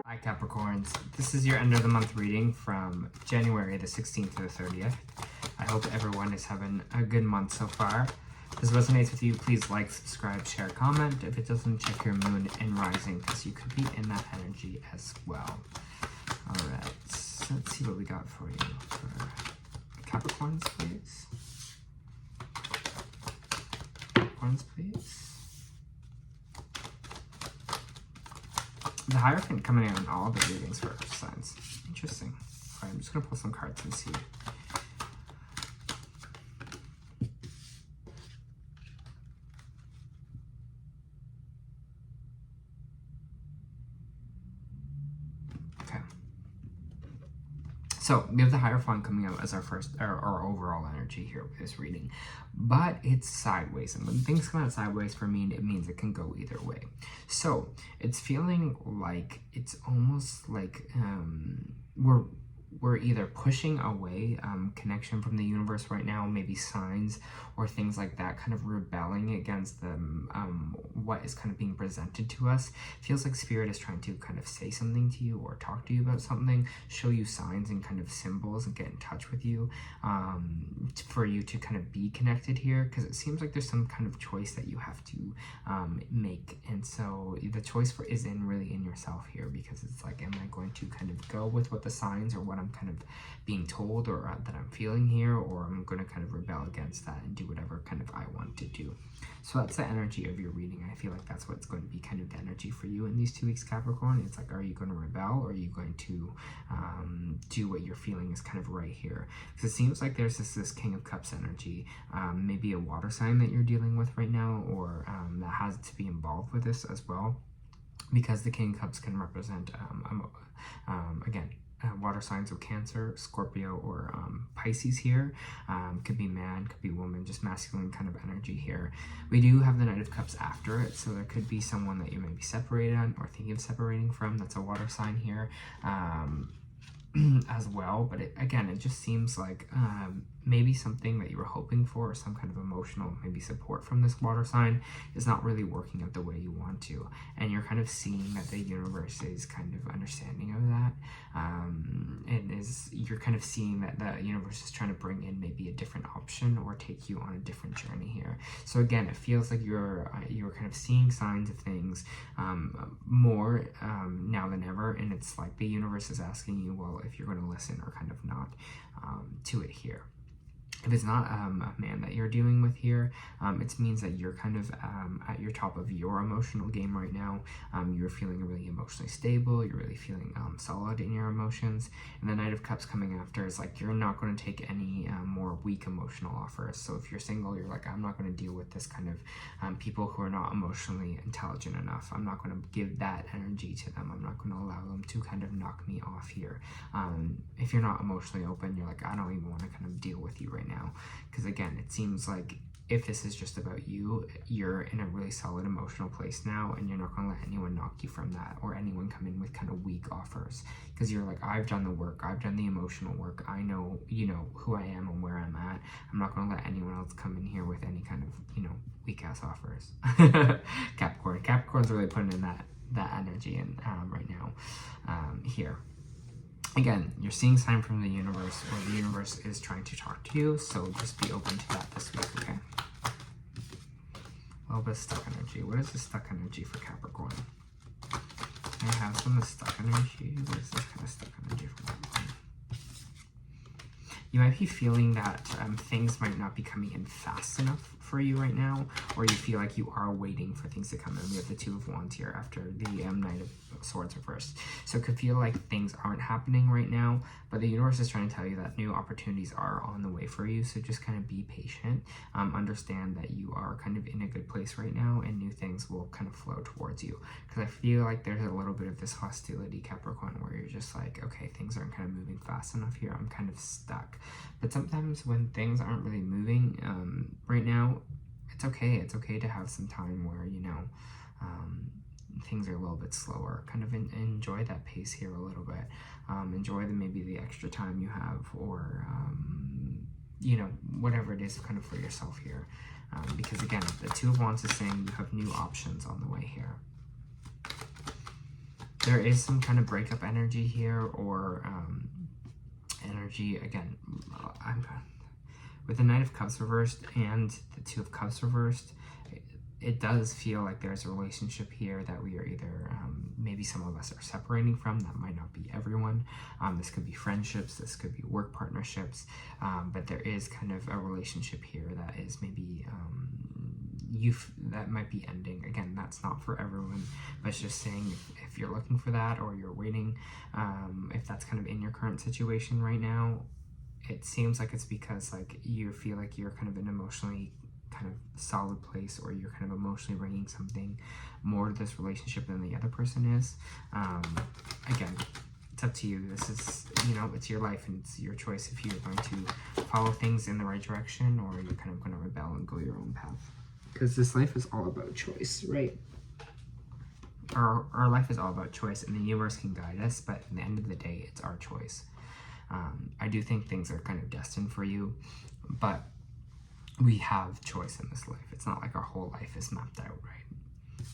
Hi Capricorns, this is your end of the month reading from January the 16th to the 30th. I hope everyone is having a good month so far. If this resonates with you, please like, subscribe, share, comment. If it doesn't, check your moon and rising because you could be in that energy as well. Alright, so let's see what we got for you for Capricorns, please. Capricorns, please. The Hierophant coming in on all the readings for earth signs. Interesting. Alright, I'm just going to pull some cards and see. Okay. So, we have the Hierophant coming out as our first, our overall energy here with this reading. But it's sideways. And when things come out sideways for me, it means it can go either way. So, it's feeling like, it's almost like we're either pushing away connection from the universe right now, maybe signs or things like that, kind of rebelling against the what is kind of being presented to us. It feels like Spirit is trying to kind of say something to you or talk to you about something, show you signs and kind of symbols and get in touch with you for you to kind of be connected here, because it seems like there's some kind of choice that you have to make. And so the choice is really in yourself here, because it's like, am I going to kind of go with what the signs or what I'm kind of being told or that I'm feeling here, or I'm going to kind of rebel against that and do whatever kind of I want to do. So that's the energy of your reading. I feel like that's what's going to be kind of the energy for you in these 2 weeks, Capricorn. It's like, are you going to rebel, or are you going to do what you're feeling is kind of right here? Because it seems like there's this King of Cups energy, maybe a water sign that you're dealing with right now, or that has to be involved with this as well, because the King of Cups can represent, again, water signs of Cancer, Scorpio, or Pisces here. Could be man, could be woman, just masculine kind of energy here. We do have the Knight of Cups after it, so there could be someone that you may be separated on or thinking of separating from. That's a water sign here as well. But again, it just seems like maybe something that you were hoping for, or some kind of emotional maybe support from this water sign, is not really working out the way you want to, and you're kind of seeing that the universe is kind of understanding of that, and you're kind of seeing that the universe is trying to bring in maybe a different option or take you on a different journey here. So again, it feels like you're kind of seeing signs of things more now than ever, and it's like the universe is asking you, well, if you're going to listen or kind of not to it here. If it's not a man that you're dealing with here, it means that you're kind of at your top of your emotional game right now. You're feeling really emotionally stable. You're really feeling solid in your emotions. And the Knight of Cups coming after is like, you're not going to take any more weak emotional offers. So if you're single, you're like, I'm not going to deal with this kind of people who are not emotionally intelligent enough. I'm not going to give that energy to them. I'm not going to allow them to kind of knock me off here. If you're not emotionally open, you're like, I don't even want to kind of deal with you right now, because again, it seems like if this is just about you, you're in a really solid emotional place now, and you're not going to let anyone knock you from that, or anyone come in with kind of weak offers, because you're like, I've done the work, I've done the emotional work, I know, you know, who I am and where I'm at. I'm not going to let anyone else come in here with any kind of, you know, weak ass offers. Capricorn's really putting in that energy in right now here. Again, you're seeing sign from the universe, or the universe is trying to talk to you, so just be open to that this week, okay? A little bit of stuck energy. What is the stuck energy for Capricorn? I have some stuck energy. What is this kind of stuck energy for Capricorn? You might be feeling that things might not be coming in fast enough for you right now, or you feel like you are waiting for things to come in. We have the Two of Wands here after the Knight of Swords reversed. So it could feel like things aren't happening right now, but the universe is trying to tell you that new opportunities are on the way for you. So just kind of be patient. Understand that you are kind of in a good place right now, and new things will kind of flow towards you. Because I feel like there's a little bit of this hostility, Capricorn, where you're just like, okay, things aren't kind of moving fast enough here. I'm kind of stuck. But sometimes when things aren't really moving right now, it's okay. It's okay to have some time where, you know, things are a little bit slower. Kind of enjoy that pace here a little bit. Enjoy maybe the extra time you have, or, you know, whatever it is kind of for yourself here. Because again, the Two of Wands is saying you have new options on the way here. there is some kind of breakup energy here, or energy, again, with the Knight of Cups reversed and the Two of Cups reversed, it does feel like there's a relationship here that we are either, maybe some of us are separating from. That might not be everyone. This could be friendships, this could be work partnerships, but there is kind of a relationship here that is maybe, that might be ending. Again, that's not for everyone, but it's just saying if you're looking for that, or you're waiting, if that's kind of in your current situation right now, it seems like it's because like you feel like you're kind of an emotionally kind of solid place, or you're kind of emotionally bringing something more to this relationship than the other person is. Again, it's up to you. This is, you know, it's your life and it's your choice if you're going to follow things in the right direction, or you're kind of going to rebel and go your own path. Because this life is all about choice, right? Our life is all about choice, and the universe can guide us, but at the end of the day, it's our choice. I do think things are kind of destined for you, but we have choice in this life. It's not like our whole life is mapped out, right?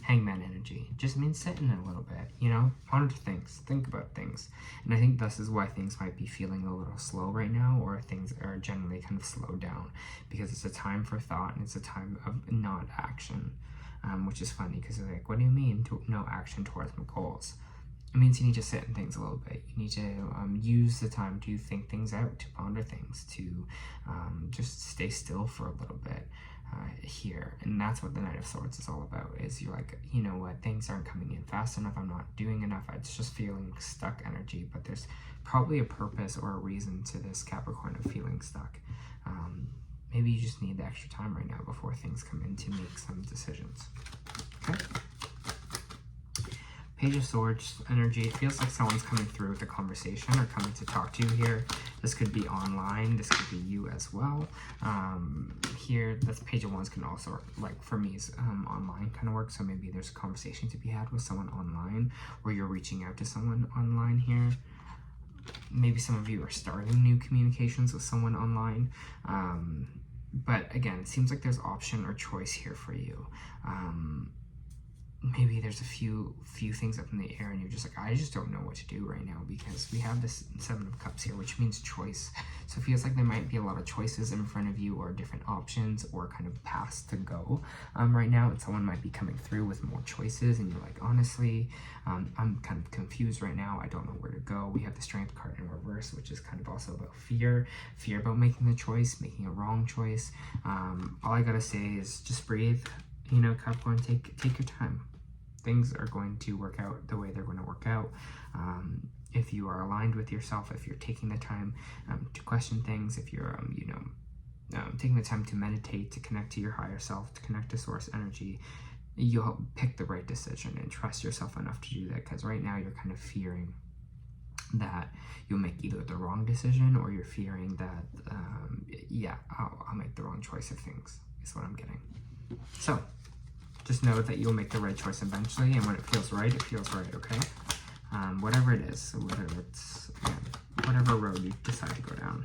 Hangman energy just means sitting a little bit, you know, ponder things, think about things. And I think this is why things might be feeling a little slow right now, or things are generally kind of slowed down, because it's a time for thought and it's a time of not action, which is funny because they're like, what do you mean no action towards my goals? It means you need to sit in things a little bit. You need to use the time to think things out, to ponder things, to just stay still for a little bit here. And that's what the Knight of Swords is all about, is you're like, you know what, things aren't coming in fast enough, I'm not doing enough, it's just feeling stuck energy. But there's probably a purpose or a reason to this Capricorn of feeling stuck. Maybe you just need the extra time right now before things come in to make some decisions. Okay? Page of Swords energy. It feels like someone's coming through with a conversation or coming to talk to you here. This could be online. This could be you as well. Here, this Page of Wands can also, like for me, is online kind of work. So maybe there's a conversation to be had with someone online, or you're reaching out to someone online here. Maybe some of you are starting new communications with someone online. But again, it seems like there's option or choice here for you. Maybe there's a few things up in the air and you're just like, I just don't know what to do right now, because we have this Seven of Cups here, which means choice. So it feels like there might be a lot of choices in front of you, or different options, or kind of paths to go right now. And someone might be coming through with more choices and you're like, honestly, I'm kind of confused right now. I don't know where to go. We have the Strength card in reverse, which is kind of also about fear about making the choice, making a wrong choice. All I gotta say is just breathe, you know, Capricorn, take your time. Things are going to work out the way they're going to work out. If you are aligned with yourself, if you're taking the time to question things, if you're, taking the time to meditate, to connect to your higher self, to connect to source energy, you'll pick the right decision and trust yourself enough to do that. Because right now you're kind of fearing that you'll make either the wrong decision, or you're fearing that, I'll make the wrong choice of things, is what I'm getting. So, just know that you'll make the right choice eventually, and when it feels right, okay? Whatever it is, whether it's, whatever road you decide to go down.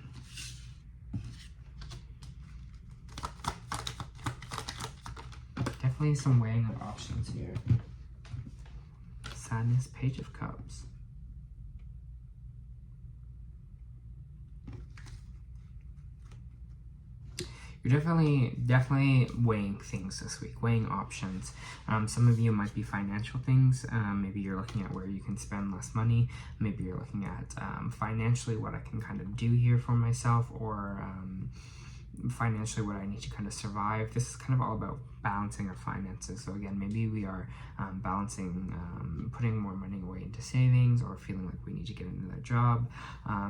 Definitely some weighing of options here. Sadness, Page of Cups. You're definitely weighing things this week, weighing options. Some of you might be financial things. Maybe you're looking at where you can spend less money. Maybe you're looking at financially what I can kind of do here for myself, or financially what I need to kind of survive. This is kind of all about balancing our finances. So again, maybe we are balancing, putting more money away into savings, or feeling like we need to get another job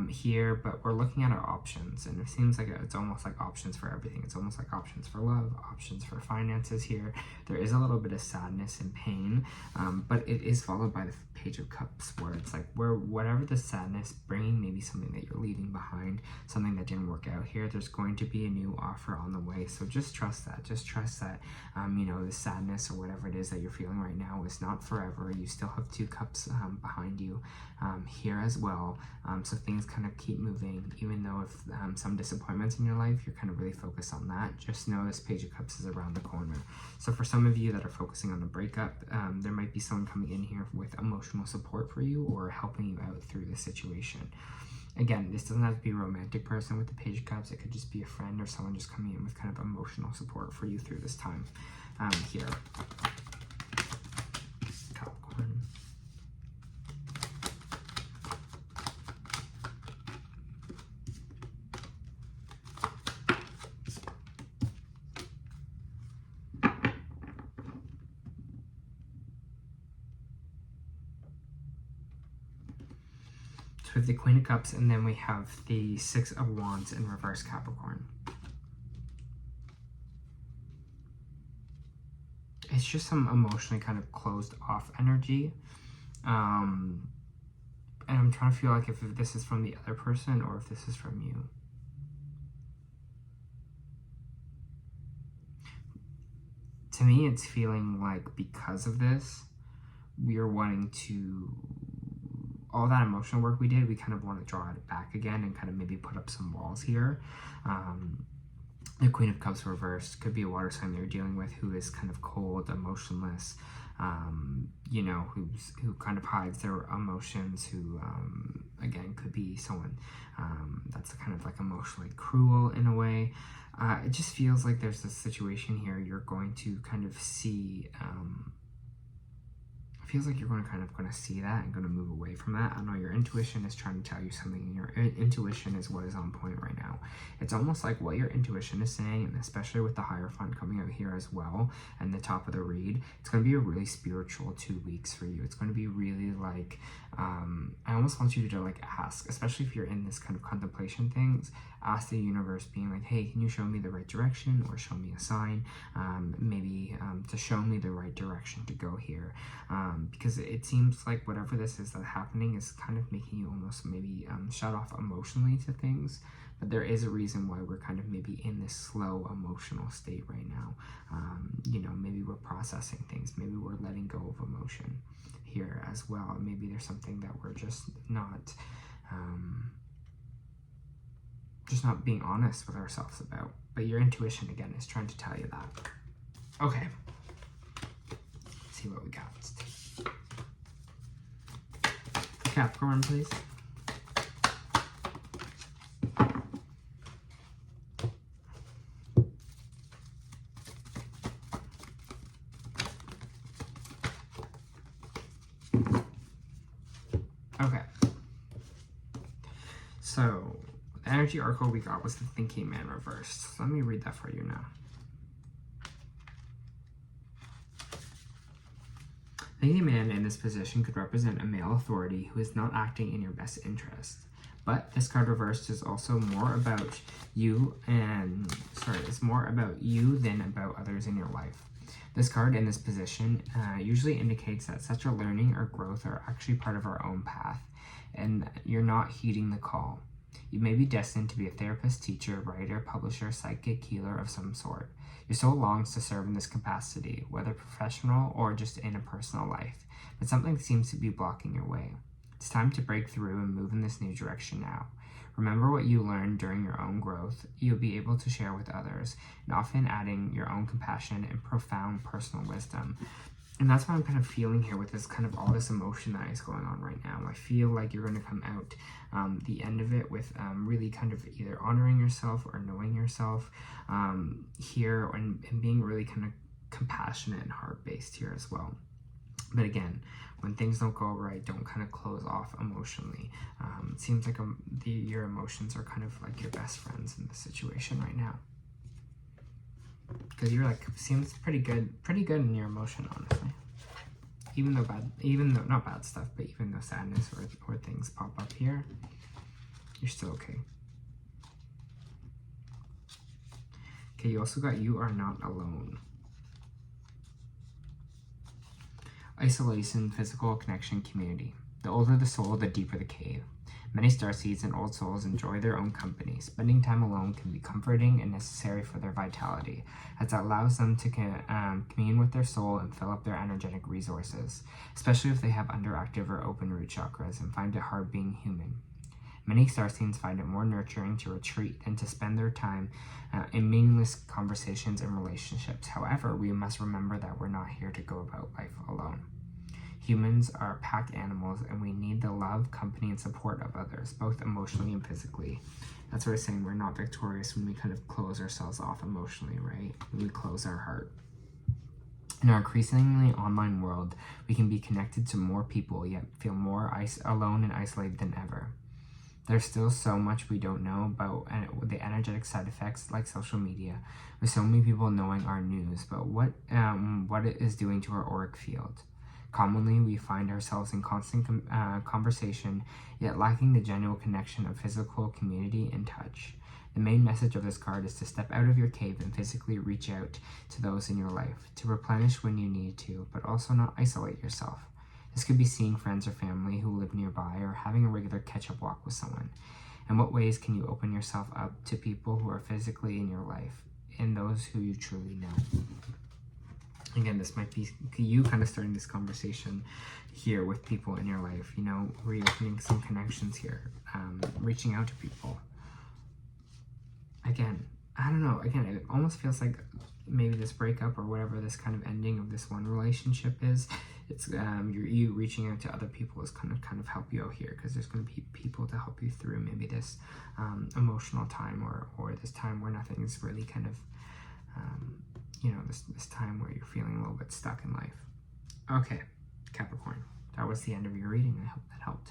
here, but we're looking at our options, and it seems like it's almost like options for everything. It's almost like options for love, options for finances here. There is a little bit of sadness and pain, but it is followed by the Page of Cups, where it's like, whatever the sadness, bringing maybe something that you're leaving behind, something that didn't work out here, there's going to be a new offer on the way. So just trust that. Just trust that you know, the sadness or whatever it is that you're feeling right now is not forever. You still have 2 cups behind you here as well. So things kind of keep moving, even though if some disappointments in your life, you're kind of really focused on that. Just know this Page of Cups is around the corner. So for some of you that are focusing on the breakup, there might be someone coming in here with emotional support for you or helping you out through the situation. Again, this doesn't have to be a romantic person with the Page of Cups. It could just be a friend or someone just coming in with kind of emotional support for you through this time here. Capricorn. With the Queen of Cups, and then we have the 6 of Wands in reverse, Capricorn. It's just some emotionally kind of closed off energy. And I'm trying to feel like if this is from the other person or if this is from you. To me, it's feeling like because of this, we are wanting to, all that emotional work we did, we kind of want to draw it back again and kind of maybe put up some walls here. The Queen of Cups reversed could be a water sign that you're dealing with who is kind of cold, emotionless, you know, who kind of hides their emotions, who, again, could be someone that's kind of like emotionally cruel in a way. It just feels like there's this situation here you're going to kind of see, feels like you're going to see that and going to move away from that. I know your intuition is trying to tell you something, and your intuition is what is on point right now. It's almost like what your intuition is saying, and especially with the Hierophant coming out here as well, and the top of the read, it's going to be a really spiritual 2 weeks for you. It's going to be really like, I almost want you to like ask, especially if you're in this kind of contemplation things, ask the universe being like, hey, can you show me the right direction or show me a sign, maybe to show me the right direction to go here. Because it seems like whatever this is that's happening is kind of making you almost maybe shut off emotionally to things, but there is a reason why we're kind of maybe in this slow emotional state right now. You know, maybe we're processing things, maybe we're letting go of emotion here as well. Maybe there's something that we're just not being honest with ourselves about, but your intuition again is trying to tell you that. Okay, let's see what we got. Capricorn, please. Okay. So, the energy oracle we got was the Thinking Man reversed. Let me read that for you now. Thinking Man in this position could represent a male authority who is not acting in your best interest. But this card reversed is also more about you it's more about you than about others in your life. This card in this position usually indicates that such a learning or growth are actually part of our own path, and you're not heeding the call. You may be destined to be a therapist, teacher, writer, publisher, psychic, healer of some sort. Your soul longs to serve in this capacity, whether professional or just in a personal life, but something seems to be blocking your way. It's time to break through and move in this new direction now. Remember what you learned during your own growth, you'll be able to share with others, and often adding your own compassion and profound personal wisdom. And that's what I'm kind of feeling here with this kind of all this emotion that is going on right now. I feel like you're going to come out the end of it with really kind of either honoring yourself or knowing yourself here, and being really kind of compassionate and heart-based here as well. But again, when things don't go right, don't kind of close off emotionally. It seems like your emotions are kind of like your best friends in this situation right now. Because you're like, seems pretty good in your emotion, honestly. Even though not bad stuff, but even though sadness or things pop up here, you're still okay. Okay, you also got you are not alone. Isolation, physical connection, community. The older the soul, the deeper the cave. Many starseeds and old souls enjoy their own company. Spending time alone can be comforting and necessary for their vitality, as it allows them to commune with their soul and fill up their energetic resources, especially if they have underactive or open root chakras and find it hard being human. Many starseeds find it more nurturing to retreat than to spend their time in meaningless conversations and relationships. However, we must remember that we're not here to go about life alone. Humans are pack animals, and we need the love, company, and support of others, both emotionally and physically. That's what I'm saying. We're not victorious when we kind of close ourselves off emotionally, right? When we close our heart. In our increasingly online world, we can be connected to more people, yet feel more alone and isolated than ever. There's still so much we don't know about the energetic side effects like social media, with so many people knowing our news, but what it is doing to our auric field. Commonly, we find ourselves in constant conversation, yet lacking the genuine connection of physical community and touch. The main message of this card is to step out of your cave and physically reach out to those in your life, to replenish when you need to, but also not isolate yourself. This could be seeing friends or family who live nearby, or having a regular catch-up walk with someone. In what ways can you open yourself up to people who are physically in your life, and those who you truly know? Again, this might be you kind of starting this conversation here with people in your life, you know, reopening some connections here, reaching out to people. Again, I don't know, again, it almost feels like maybe this breakup or whatever this kind of ending of this one relationship is, it's you reaching out to other people is kind of help you out here, because there's going to be people to help you through maybe this emotional time or this time where nothing is really kind of you know, this time where you're feeling a little bit stuck in life. Okay, Capricorn, that was the end of your reading. I hope that helped.